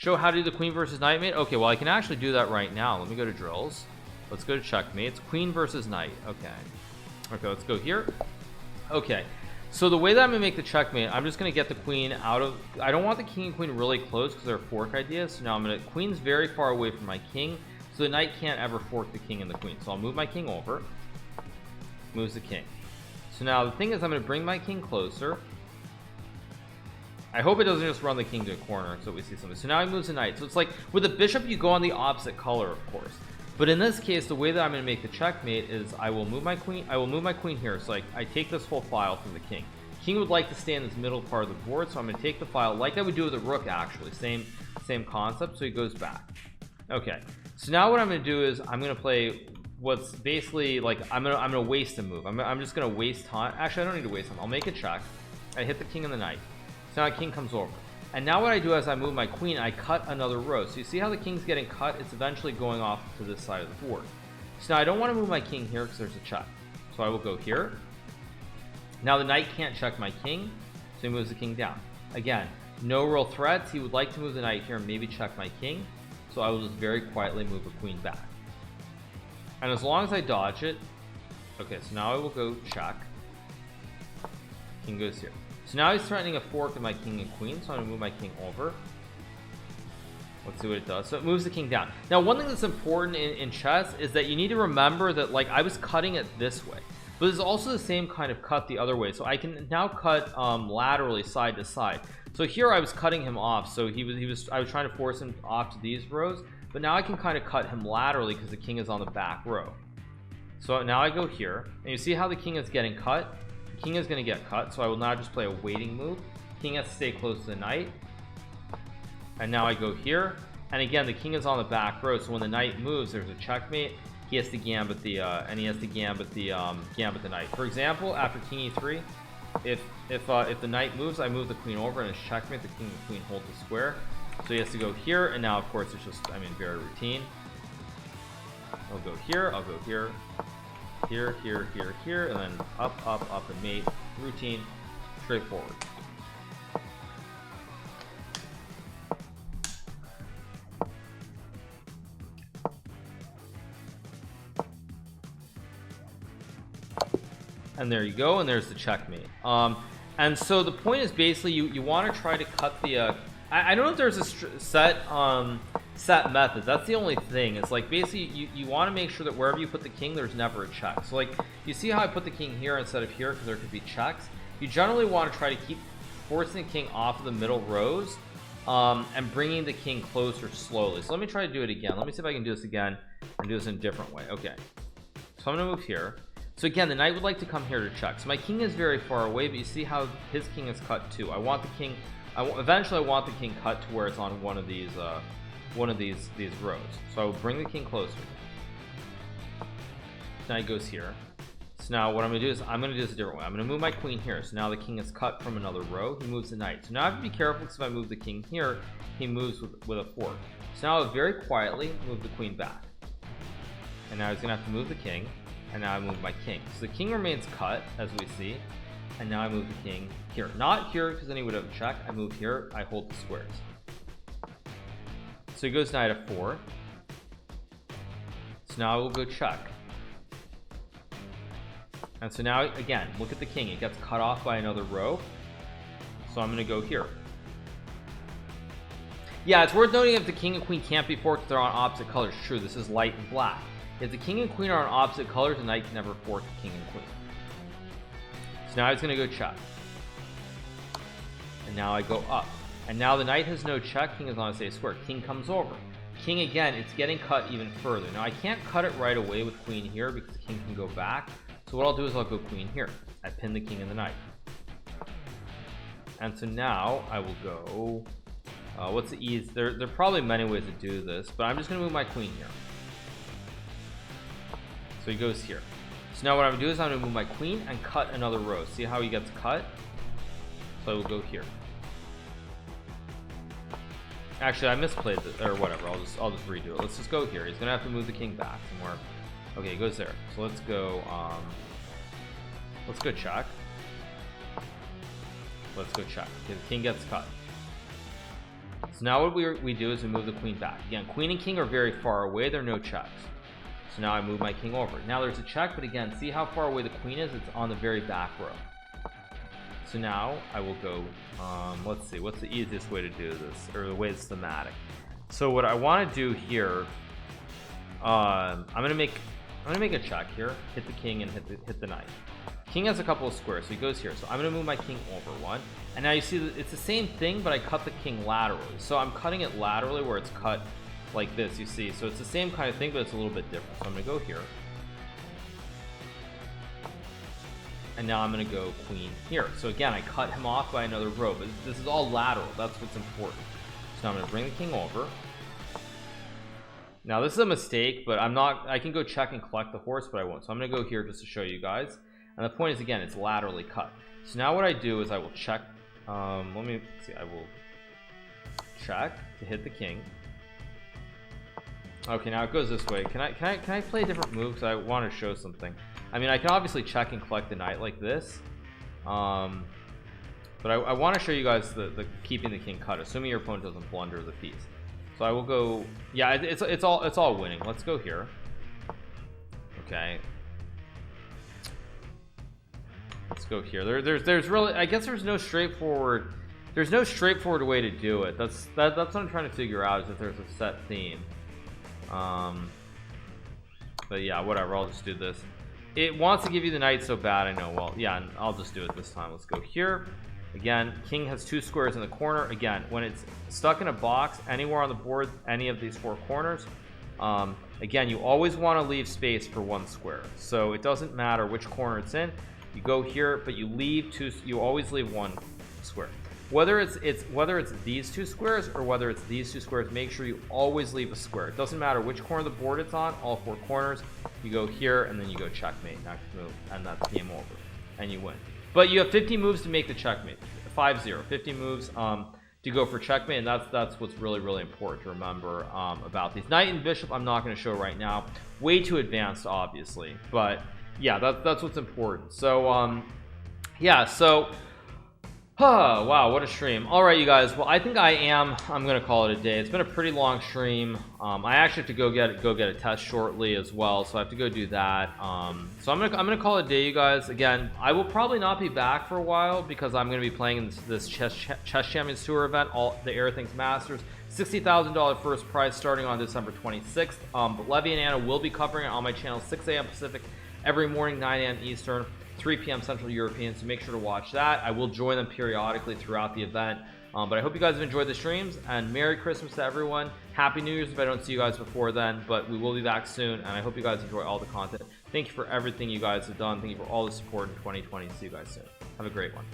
Show how to do the queen versus knight mate. Okay, well I can actually do that right now. Let me go to drills. Let's go to checkmate. It's queen versus knight. Okay, let's go here. Okay, so the way that I'm gonna make the checkmate, I'm just gonna get the queen out of, I don't want the king and queen really close because they're fork ideas. So now I'm gonna, queen's very far away from my king, so the knight can't ever fork the king and the queen. So I'll move my king over, moves the king. So now the thing is, I'm gonna bring my king closer. I hope it doesn't just run the king to a corner so we see something. So now he moves the knight. So it's like with a bishop you go on the opposite color, of course, but in this case the way that I'm going to make the checkmate is I will move my queen here. So I take this whole file from the king. King would like to stay in this middle part of the board, so I'm going to take the file like I would do with a rook, actually same concept. So he goes back. Okay, so now what I'm going to do is I'm going to play what's basically like I'm gonna waste a move. I'm just gonna waste time. Actually, I don't need to waste time. I'll make a check. I hit the king and the knight. So now the king comes over, and now what I do is I move my queen, I cut another row. So you see how the king's getting cut? It's eventually going off to this side of the board. So now I don't want to move my king here because there's a check, so I will go here. Now the knight can't check my king, so he moves the king down. Again, no real threats. He would like to move the knight here and maybe check my king, so I will just very quietly move a queen back. And as long as I dodge it, okay, so now I will go check. King goes here. So now he's threatening a fork of my king and queen, so I'm gonna move my king over. Let's see what it does. So it moves the king down. Now one thing that's important in chess is that you need to remember that, like, I was cutting it this way, but there's also the same kind of cut the other way. So I can now cut laterally side to side. So here I was cutting him off, so I was trying to force him off to these rows, but now I can kind of cut him laterally because the king is on the back row. So now I go here, and you see how the king is getting cut. The king is going to get cut, so I will now just play a waiting move. King has to stay close to the knight, and now I go here, and again the king is on the back row, so when the knight moves there's a checkmate. He has to gambit the the knight. For example, after king e3, if the knight moves, I move the queen over and it's checkmate. The king and queen hold the square, so he has to go here, and now of course it's just, I mean, very routine. I'll go here, I'll go here, here, here, here, here, and then up and mate. Routine, straightforward. And there you go, and there's the checkmate. And so the point is basically you want to try to cut the I don't know if there's a set method. That's the only thing. It's like basically you want to make sure that wherever you put the king there's never a check. So like you see how I put the king here instead of here because there could be checks. You generally want to try to keep forcing the king off of the middle rows and bringing the king closer slowly. So let me try to do it again. Let me see if I can do this again and do this in a different way. Okay, so I'm gonna move here. So again, the knight would like to come here to check. So my king is very far away, but you see how his king is cut too. I want the king, eventually I want the king cut to where it's on one of these rows. So I will bring the king closer. Now he goes here. So now what I'm gonna do is I'm gonna do this a different way. I'm gonna move my queen here. So now the king is cut from another row. He moves the knight. So now I have to be careful because if I move the king here, he moves with a fork. So now I very quietly move the queen back. And now he's gonna have to move the king. And now I move my king. So the king remains cut, as we see. And now I move the king here. Not here, because then he would have a check. I move here, I hold the squares. So he goes knight f4. So now I will go check. And so now, again, look at the king. It gets cut off by another row. So I'm going to go here. Yeah, it's worth noting if the king and queen can't be forked if they're on opposite colors. True, this is light and black. If the king and queen are on opposite colors, the knight can never fork the king and queen. So now he's going to go check. And now I go up. And now the knight has no check. King is on a safe square. King comes over. King again, it's getting cut even further. Now I can't cut it right away with queen here because the king can go back. So what I'll do is I'll go queen here. I pin the king and the knight. And so now I will go... what's the ease? There are probably many ways to do this, but I'm just going to move my queen here. So he goes here. So now what I'm gonna do is I'm gonna move my queen and cut another row. See how he gets cut? So I will go here. Actually, I misplayed this, or whatever. I'll just redo it. Let's just go here. He's gonna have to move the king back somewhere. Okay, he goes there. So let's go check. Let's go check. Okay, the king gets cut. So now what we do is we move the queen back. Again, queen and king are very far away. There are no checks. So now I move my king over. Now there's a check, but again, see how far away the queen is? It's on the very back row. So now I will go, let's see, what's the easiest way to do this, or the way it's thematic. So what I want to do here, I'm gonna make a check here, hit the king and hit the knight. King has a couple of squares, so he goes here. So I'm gonna move my king over one, and now you see that it's the same thing, but I cut the king laterally. So I'm cutting it laterally where it's cut like this, you see. So it's the same kind of thing, but it's a little bit different. So I'm gonna go here, and now I'm gonna go queen here. So again, I cut him off by another row, but this is all lateral. That's what's important. So I'm gonna bring the king over. Now this is a mistake, but I can go check and collect the horse, but I won't. So I'm gonna go here just to show you guys. And the point is, again, it's laterally cut. So now what I do is I will check, let me see, I will check to hit the king. Okay, now it goes this way. Can I play a different move? Because I want to show something. I mean, I can obviously check and collect the knight like this, but I want to show you guys the keeping the king cut, assuming your opponent doesn't blunder the piece. So I will go, yeah, it's all winning. Let's go here. Okay, let's go here. There's really, I guess there's no straightforward way to do it. That's what I'm trying to figure out, is if there's a set theme. But yeah, whatever, I'll just do this. It wants to give you the knight so bad, I know. Well, yeah, I'll just do it this time. Let's go here. Again, king has 2 squares in the corner. Again, when it's stuck in a box anywhere on the board, any of these 4 corners, again, you always want to leave space for 1 square. So it doesn't matter which corner it's in. You go here, but you always leave 1 square. Whether it's these 2 squares or whether it's these 2 squares, make sure you always leave a square. It doesn't matter which corner of the board it's on, all 4 corners. You go here and then you go checkmate, next move, and that's game over, and you win. But you have 50 moves to make the checkmate. 5-0, 50 moves to go for checkmate, and that's what's really important to remember about these. Knight and bishop I'm not going to show right now, way too advanced obviously, but yeah, that's what's important. So yeah, so wow, what a stream. All right, you guys, well, I think I'm gonna call it a day. It's been a pretty long stream. I actually have to go get a test shortly as well, so I have to go do that. So I'm gonna call it a day, you guys. Again, I will probably not be back for a while because I'm gonna be playing in this chess champions tour event, all the Air Things Masters, $60,000 first prize starting on December 26th. But Levy and Anna will be covering it on my channel, 6 a.m. Pacific every morning, 9 a.m. Eastern, 3 p.m. Central European, so make sure to watch that. I will join them periodically throughout the event, but I hope you guys have enjoyed the streams, and Merry Christmas to everyone. Happy New Year's if I don't see you guys before then, but we will be back soon, and I hope you guys enjoy all the content. Thank you for everything you guys have done. Thank you for all the support in 2020. See you guys soon. Have a great one.